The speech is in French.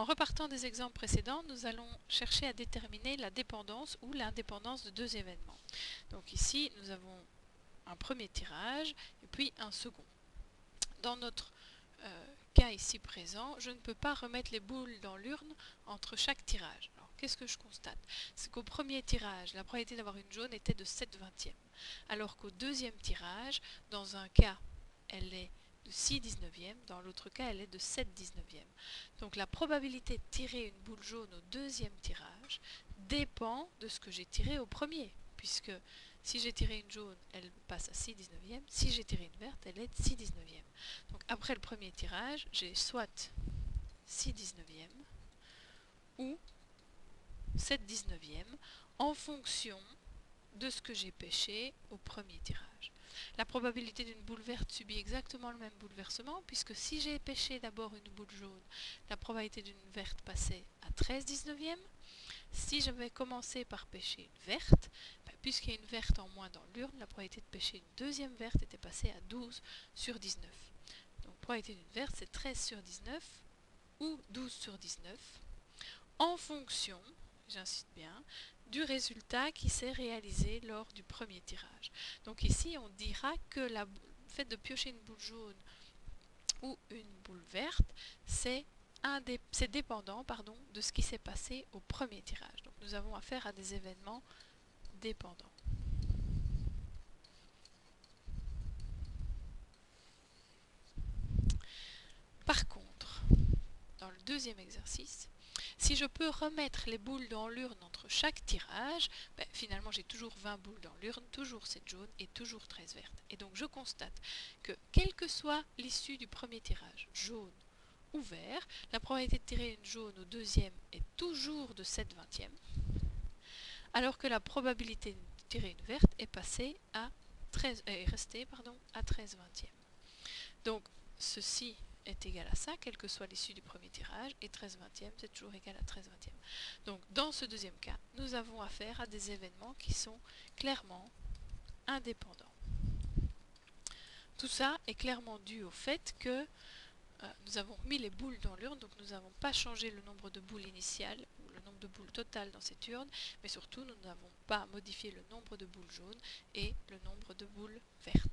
En repartant des exemples précédents, nous allons chercher à déterminer la dépendance ou l'indépendance de deux événements. Donc ici, nous avons un premier tirage et puis un second. Dans notre cas ici présent, je ne peux pas remettre les boules dans l'urne entre chaque tirage. Alors, qu'est-ce que je constate? C'est qu'au premier tirage, la probabilité d'avoir une jaune était de 7/20e, alors qu'au deuxième tirage, dans un cas, elle est de 6/19e, dans l'autre cas, elle est de 7/19e. Donc la probabilité de tirer une boule jaune au deuxième tirage dépend de ce que j'ai tiré au premier, puisque si j'ai tiré une jaune, elle passe à 6/19e. Si j'ai tiré une verte, elle est de 6/19e. Donc après le premier tirage, j'ai soit 6/19e ou 7/19e en fonction de ce que j'ai pêché au premier tirage. La probabilité d'une boule verte subit exactement le même bouleversement, puisque si j'ai pêché d'abord une boule jaune, la probabilité d'une verte passait à 13/19e. Si j'avais commencé par pêcher une verte, puisqu'il y a une verte en moins dans l'urne, la probabilité de pêcher une deuxième verte était passée à 12/19. Donc la probabilité d'une verte, c'est 13/19 ou 12/19, en fonction, j'insiste bien, du résultat qui s'est réalisé lors du premier tirage. Donc ici, on dira que le fait de piocher une boule jaune ou une boule verte, c'est dépendant de ce qui s'est passé au premier tirage. Donc nous avons affaire à des événements dépendants. Par contre, dans le deuxième exercice, si je peux remettre les boules dans l'urne entre chaque tirage, finalement j'ai toujours 20 boules dans l'urne, toujours 7 jaunes et toujours 13 vertes. Et donc je constate que quelle que soit l'issue du premier tirage, jaune ou vert, la probabilité de tirer une jaune au deuxième est toujours de 7/20e, alors que la probabilité de tirer une verte est restée à 13/20e. Donc ceci est égal à ça, quelle que soit l'issue du premier tirage, et 13/20e, c'est toujours égal à 13/20e. Donc dans ce deuxième cas, nous avons affaire à des événements qui sont clairement indépendants. Tout ça est clairement dû au fait que nous avons mis les boules dans l'urne, donc nous n'avons pas changé le nombre de boules initiales ou le nombre de boules totales dans cette urne, mais surtout nous n'avons pas modifié le nombre de boules jaunes et le nombre de boules vertes.